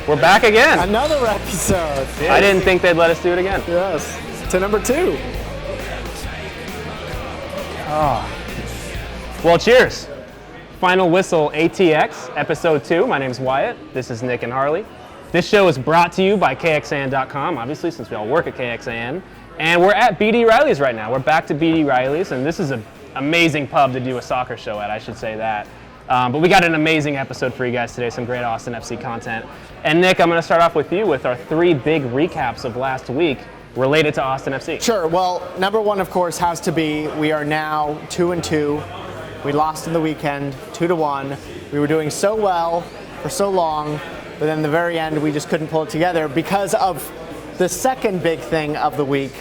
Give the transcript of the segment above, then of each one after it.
We're back again. Another episode. I didn't think they'd let us do it again. Yes. To number 2. Well, cheers. Final Whistle ATX, Episode 2. My name's Wyatt. This is Nick and Harley. This show is brought to you by KXAN.com, obviously, since we all work at KXAN. And we're at BD Riley's right now. We're back to BD Riley's, and this is an amazing pub to do a soccer show at, I should say that. But we got an amazing episode for you guys today, some great Austin FC content. And Nick, I'm going to start off with you with our 3 big recaps of last week related to Austin FC. Sure. Well, number 1, of course, has to be we are now 2-2. We lost in the weekend, 2-1. We were doing so well for so long, but then the very end we just couldn't pull it together because of the second big thing of the week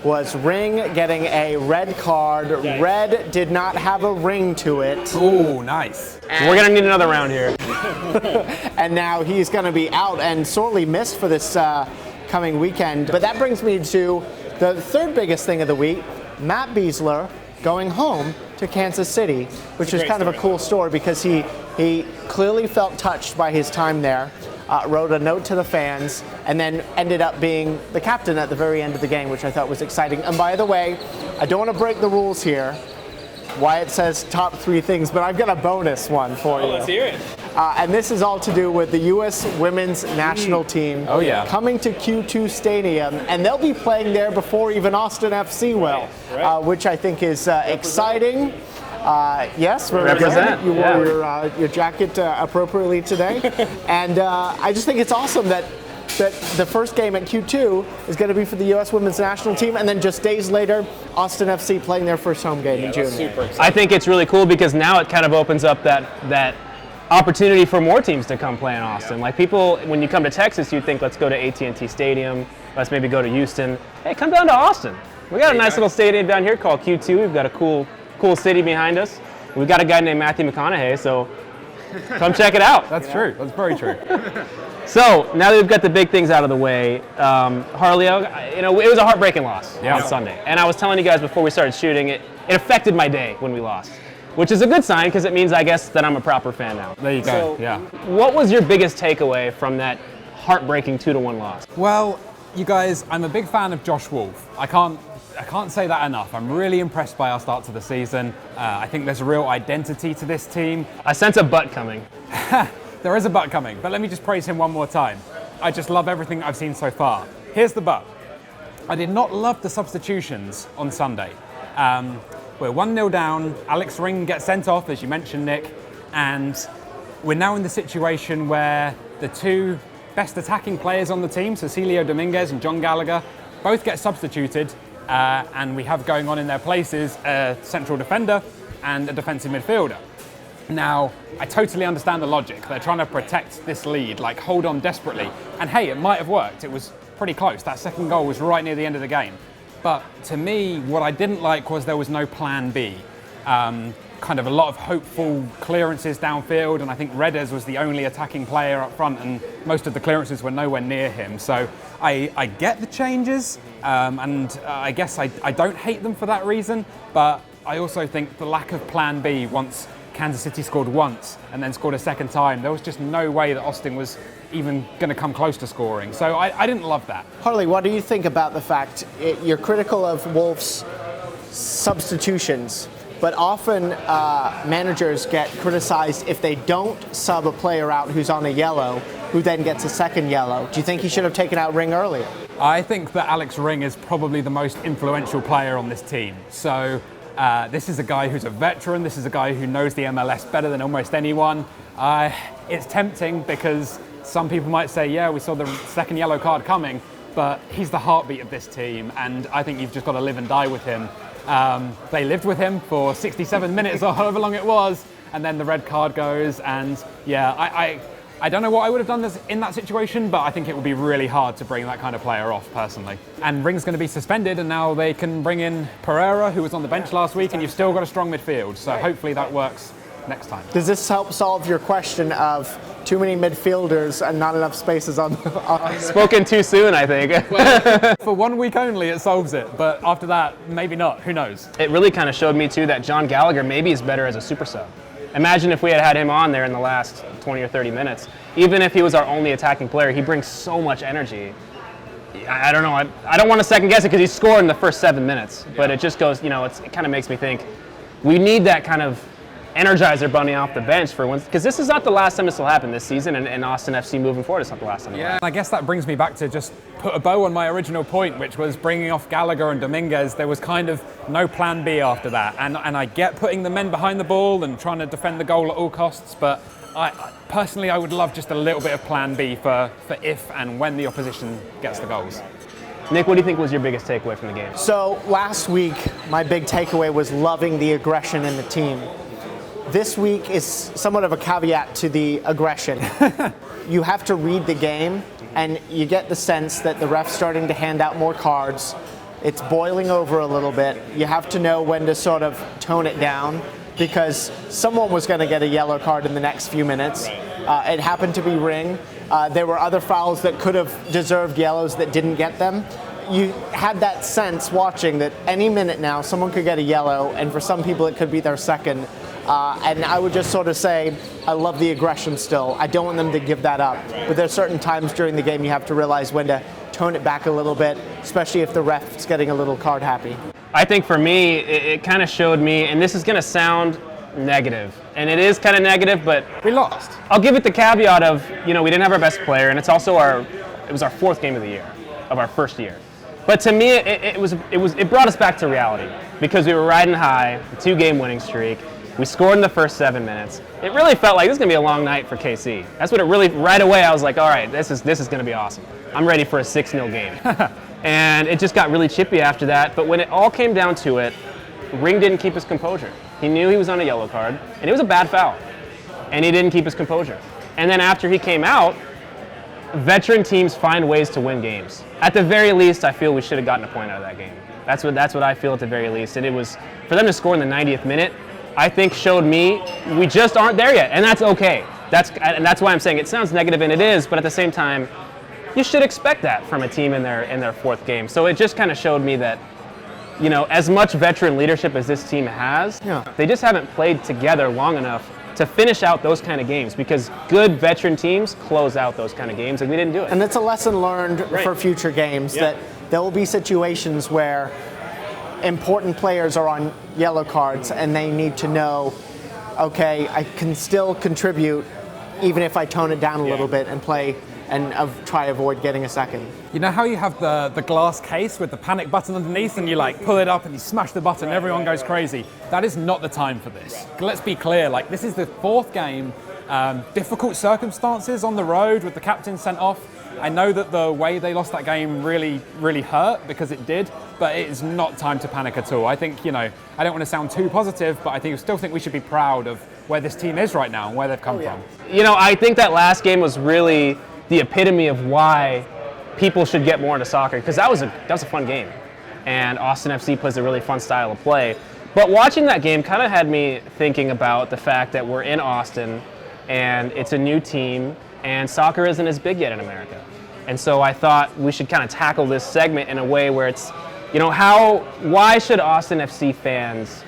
was Ring getting a red card. Yes. Red did not have a ring to it. Ooh, nice. We're going to need another round here. And now he's going to be out and sorely missed for this coming weekend. But that brings me to the third biggest thing of the week, Matt Besler going home to Kansas City, which is kind of a cool story because he clearly felt touched by his time there. Wrote a note to the fans, and then ended up being the captain at the very end of the game, which I thought was exciting. And by the way, I don't want to break the rules here. Wyatt says top 3 things, but I've got a bonus one for you. Let's hear it. And this is all to do with the U.S. women's national team coming to Q2 Stadium, and they'll be playing there before even Austin FC will, which I think is exciting. Yes, represent. You wore your jacket appropriately today, and I just think it's awesome that the first game at Q2 is going to be for the U.S. women's national team, and then just days later, Austin FC playing their first home game in June. Super exciting. I think it's really cool because now it kind of opens up that opportunity for more teams to come play in Austin. Like people, when you come to Texas, you think let's go to AT&T Stadium, let's maybe go to Houston. Hey, come down to Austin. We got a nice little stadium down here called Q2. We've got a cool city behind us. We've got a guy named Matthew McConaughey, so come check it out. That's true. That's very true. So now that we've got the big things out of the way, Harley, it was a heartbreaking loss on Sunday. And I was telling you guys before we started shooting, it affected my day when we lost, which is a good sign because it means, I guess, that I'm a proper fan now. There you go. So, what was your biggest takeaway from that heartbreaking 2-1 loss? Well, you guys, I'm a big fan of Josh Wolf. I can't say that enough. I'm really impressed by our start to the season. I think there's a real identity to this team. I sense a butt coming. There is a but coming, but let me just praise him one more time. I just love everything I've seen so far. Here's the but. I did not love the substitutions on Sunday. We're 1-0 down, Alex Ring gets sent off, as you mentioned, Nick, and we're now in the situation where the 2 best attacking players on the team, Cecilio Dominguez and John Gallagher, both get substituted, and we have going on in their places a central defender and a defensive midfielder. Now, I totally understand the logic. They're trying to protect this lead, like hold on desperately. And hey, it might have worked. It was pretty close. That second goal was right near the end of the game. But to me, what I didn't like was there was no plan B. Kind of a lot of hopeful clearances downfield, and I think Redes was the only attacking player up front, and most of the clearances were nowhere near him. So I get the changes, and I guess I don't hate them for that reason, but I also think the lack of plan B once Kansas City scored once and then scored a second time, there was just no way that Austin was even going to come close to scoring. So I didn't love that. Harley, what do you think about the fact you're critical of Wolf's substitutions, but often managers get criticized if they don't sub a player out who's on a yellow, who then gets a second yellow. Do you think he should have taken out Ring earlier? I think that Alex Ring is probably the most influential player on this team. So this is a guy who's a veteran. This is a guy who knows the MLS better than almost anyone. It's tempting because some people might say, yeah, we saw the second yellow card coming, but he's the heartbeat of this team, and I think you've just got to live and die with him. They lived with him for 67 minutes or however long it was, and then the red card goes, and yeah, I don't know what I would have done in that situation, but I think it would be really hard to bring that kind of player off, personally. And Ring's going to be suspended, and now they can bring in Pereira, who was on the bench last week, and you've still got a strong midfield, so hopefully that works next time. Does this help solve your question of too many midfielders and not enough spaces on Spoken too soon, I think. Well, for 1 week only, it solves it, but after that, maybe not. Who knows? It really kind of showed me, too, that John Gallagher maybe is better as a super sub. Imagine if we had had him on there in the last 20 or 30 minutes. Even if he was our only attacking player, he brings so much energy. I don't know. I don't want to second guess it because he scored in the first 7 minutes, but it just goes, it kind of makes me think we need that kind of Energizer bunny off the bench for once, because this is not the last time this will happen this season, and Austin FC moving forward is not the last time. Yeah, and I guess that brings me back to just put a bow on my original point, which was bringing off Gallagher and Dominguez. There was kind of no plan B after that, and I get putting the men behind the ball and trying to defend the goal at all costs, but personally I would love just a little bit of plan B for if and when the opposition gets the goals. Nick, what do you think was your biggest takeaway from the game? So last week, my big takeaway was loving the aggression in the team. This week is somewhat of a caveat to the aggression. You have to read the game, and you get the sense that the ref's starting to hand out more cards. It's boiling over a little bit. You have to know when to sort of tone it down, because someone was going to get a yellow card in the next few minutes. It happened to be Ring. There were other fouls that could have deserved yellows that didn't get them. You had that sense watching that any minute now someone could get a yellow, and for some people it could be their second. And I would just sort of say, I love the aggression still. I don't want them to give that up. But there's certain times during the game you have to realize when to tone it back a little bit, especially if the ref's getting a little card happy. I think for me, it kind of showed me, and this is going to sound negative, and it is kind of negative, but we lost. I'll give it the caveat of, we didn't have our best player, and it's also it was our fourth game of the year, of our first year. But to me, it brought us back to reality, because we were riding high, a 2-game winning streak. We scored in the first 7 minutes. It really felt like this is going to be a long night for KC. That's what it really, right away I was like, all right, this is going to be awesome. I'm ready for a 6-0 game. And it just got really chippy after that. But when it all came down to it, Ring didn't keep his composure. He knew he was on a yellow card, and it was a bad foul. And he didn't keep his composure. And then after he came out, veteran teams find ways to win games. At the very least, I feel we should have gotten a point out of that game. That's what I feel at the very least. And it was, for them to score in the 90th minute, I think showed me we just aren't there yet, and that's okay. That's why I'm saying it sounds negative, and it is, but at the same time, you should expect that from a team in their fourth game. So it just kind of showed me that, as much veteran leadership as this team has, they just haven't played together long enough to finish out those kind of games, because good veteran teams close out those kind of games, and we didn't do it. And it's a lesson learned for future games, that there will be situations where important players are on yellow cards and they need to know, okay, I can still contribute even if I tone it down a little bit and play and try to avoid getting a second. You know how you have the glass case with the panic button underneath, and you pull it up and you smash the button and everyone goes crazy? That is not the time for this. Let's be clear, this is the fourth game, difficult circumstances on the road with the captain sent off. I know that the way they lost that game really, really hurt, because it did, but it is not time to panic at all. I think, I don't want to sound too positive, but I still think we should be proud of where this team is right now and where they've come from. I think that last game was really the epitome of why people should get more into soccer, because that was a fun game, and Austin FC plays a really fun style of play. But watching that game kind of had me thinking about the fact that we're in Austin, and it's a new team, and soccer isn't as big yet in America. And so I thought we should kind of tackle this segment in a way where it's, why should Austin FC fans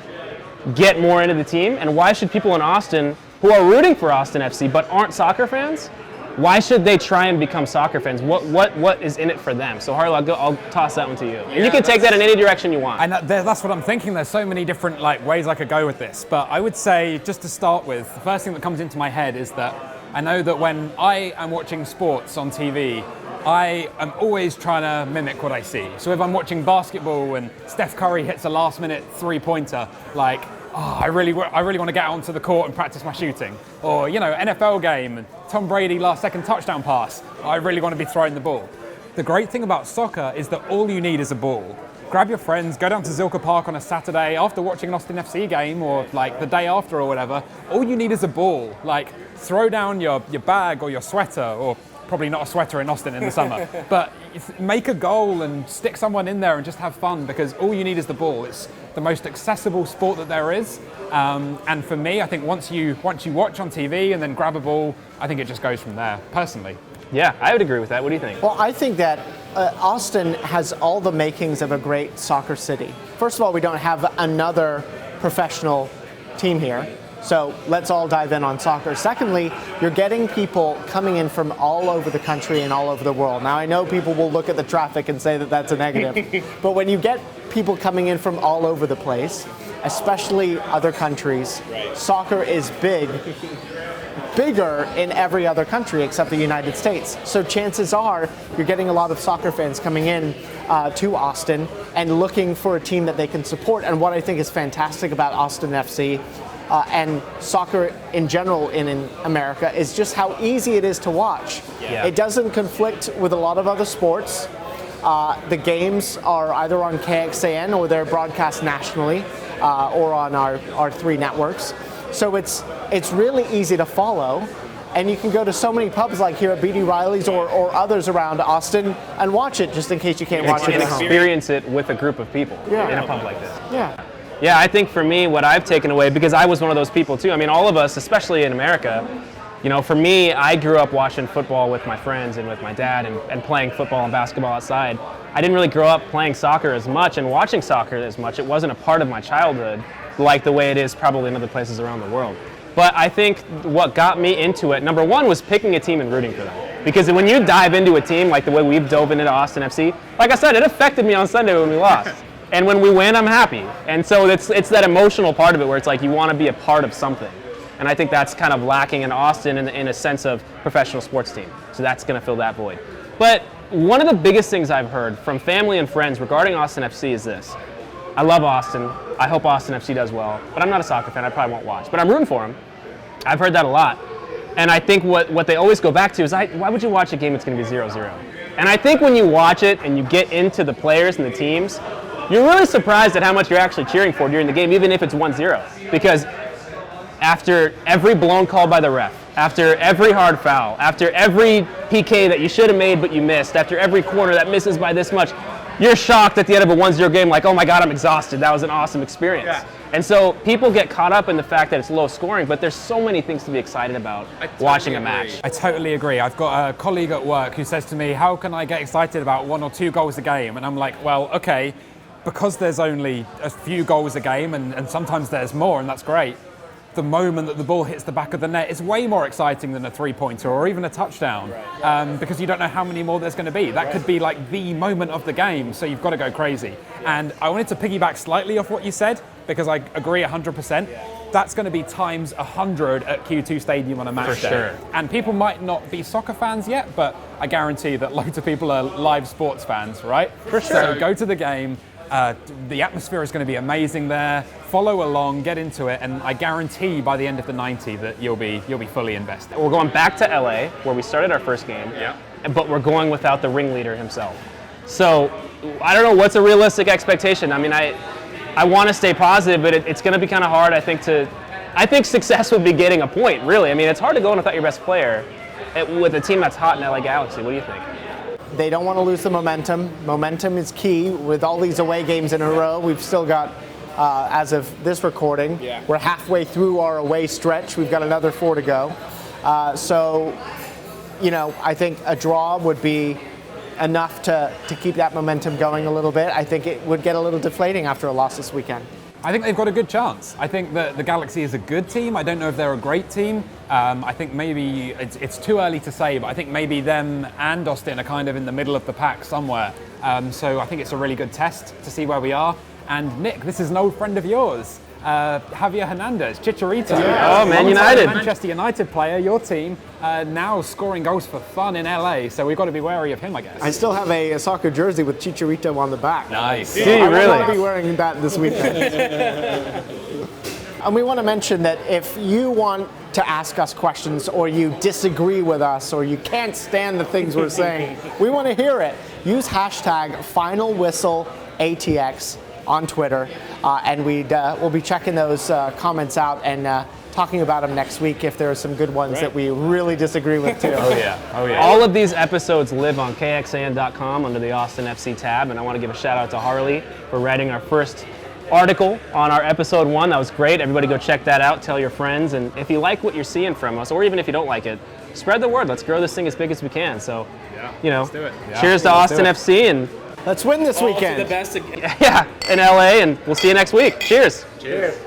get more into the team, and why should people in Austin who are rooting for Austin FC but aren't soccer fans, why should they try and become soccer fans? What is in it for them? So Harley, I'll toss that one to you. And you can take that in any direction you want. And that's what I'm thinking. There's so many different ways I could go with this. But I would say, just to start with, the first thing that comes into my head is that I know that when I am watching sports on TV, I am always trying to mimic what I see. So if I'm watching basketball and Steph Curry hits a last-minute three-pointer, I really want to get onto the court and practice my shooting. Or, NFL game, and Tom Brady last-second touchdown pass, I really want to be throwing the ball. The great thing about soccer is that all you need is a ball. Grab your friends, go down to Zilker Park on a Saturday after watching an Austin FC game, or the day after or whatever. All you need is a ball. Throw down your bag or your sweater, or probably not a sweater in Austin in the summer, but make a goal and stick someone in there and just have fun, because all you need is the ball. It's the most accessible sport that there is. And for me, I think once you watch on TV and then grab a ball, I think it just goes from there, personally. Yeah, I would agree with that. What do you think? Well, I think that Austin has all the makings of a great soccer city. First of all, we don't have another professional team here. So let's all dive in on soccer. Secondly, you're getting people coming in from all over the country and all over the world. Now, I know people will look at the traffic and say that that's a negative, but when you get people coming in from all over the place, especially other countries, soccer is bigger in every other country except the United States. So chances are you're getting a lot of soccer fans coming in to Austin and looking for a team that they can support. And what I think is fantastic about Austin FC and soccer in general in America is just how easy it is to watch. Yeah. It doesn't conflict with a lot of other sports. The games are either on KXAN or they're broadcast nationally or on our 3 networks. So it's really easy to follow, and you can go to so many pubs like here at BD Riley's or others around Austin and watch it just in case you can't watch it And at home. experience it with a group of people Yeah. in a pub like this. Yeah. Yeah, I think for me, what I've taken away, because I was one of those people too. I mean, all of us, especially in America, for me, I grew up watching football with my friends and with my dad and playing football and basketball outside. I didn't really grow up playing soccer as much and watching soccer as much. It wasn't a part of my childhood like the way it is probably in other places around the world. But I think what got me into it, number one, was picking a team and rooting for them. Because when you dive into a team like the way we've dove into Austin FC, like I said, it affected me on Sunday when we lost. And when we win, I'm happy. And so it's that emotional part of it where it's like you want to be a part of something. And I think that's kind of lacking in Austin in a sense of professional sports team. So that's going to fill that void. But one of the biggest things I've heard from family and friends regarding Austin FC is this. I love Austin. I hope Austin FC does well. But I'm not a soccer fan. I probably won't watch. But I'm rooting for them. I've heard that a lot. And I think what they always go back to is, why would you watch a game that's going to be 0-0? And I think when you watch it and you get into the players and the teams, you're really surprised at how much you're actually cheering for during the game, even if it's 1-0. Because after every blown call by the ref, after every hard foul, after every PK that you should have made but you missed, after every corner that misses by this much, you're shocked at the end of a 1-0 game like, oh my God, I'm exhausted. That was an awesome experience. Yeah. And so people get caught up in the fact that it's low scoring, but there's so many things to be excited about watching a match. I totally agree. I've got a colleague at work who says to me, how can I get excited about 1 or 2 goals a game? And I'm like, well, okay, because there's only a few goals a game and sometimes there's more, and that's great. The moment that the ball hits the back of the net is way more exciting than a 3-pointer or even a touchdown, because you don't know how many more there's going to be. That could be like the moment of the game, so you've got to go crazy. And I wanted to piggyback slightly off what you said, because I agree 100%. That's going to be times 100 at Q2 Stadium on a match day. Sure. And people might not be soccer fans yet, but I guarantee that loads of people are live sports fans, right? For sure. So go to the game. The atmosphere is going to be amazing there. Follow along, get into it, and I guarantee by the end of the 90 that you'll be fully invested. We're going back to LA, where we started our first game, but we're going without the ringleader himself. So I don't know what's a realistic expectation. I mean, I want to stay positive, but it's going to be kind of hard, I think success would be getting a point, really. I mean, it's hard to go in without your best player with a team that's hot in LA Galaxy. What do you think? They don't want to lose the momentum. Momentum is key. With all these away games in a row, we've still got, as of this recording, we're halfway through our away stretch. We've got another 4 to go. So, I think a draw would be enough to keep that momentum going a little bit. I think it would get a little deflating after a loss this weekend. I think they've got a good chance. I think that the Galaxy is a good team. I don't know if they're a great team. I think maybe it's too early to say, but I think maybe them and Austin are kind of in the middle of the pack somewhere. So I think it's a really good test to see where we are. And Nick, this is an old friend of yours, Javier Hernandez, Chicharito. Oh, Man United. Manchester United player, your team, now scoring goals for fun in LA. So we've got to be wary of him, I guess. I still have a soccer jersey with Chicharito on the back. Nice. Do you I really? will be wearing that this weekend. And we want to mention that if you want to ask us questions or you disagree with us or you can't stand the things we're saying, we want to hear it. Use hashtag FinalWhistleATX on Twitter, and we'll be checking those comments out and talking about them next week if there are some good ones that we really disagree with too. Oh yeah. All of these episodes live on KXAN.com under the Austin FC tab, and I want to give a shout out to Harley for writing our first article on our episode 1. That was great. Everybody go check that out. Tell your friends, and if you like what you're seeing from us, or even if you don't like it, spread the word. Let's grow this thing as big as we can. So, let's do it. Cheers to Austin FC, and Let's win this weekend. in LA, and we'll see you next week. Cheers. Cheers.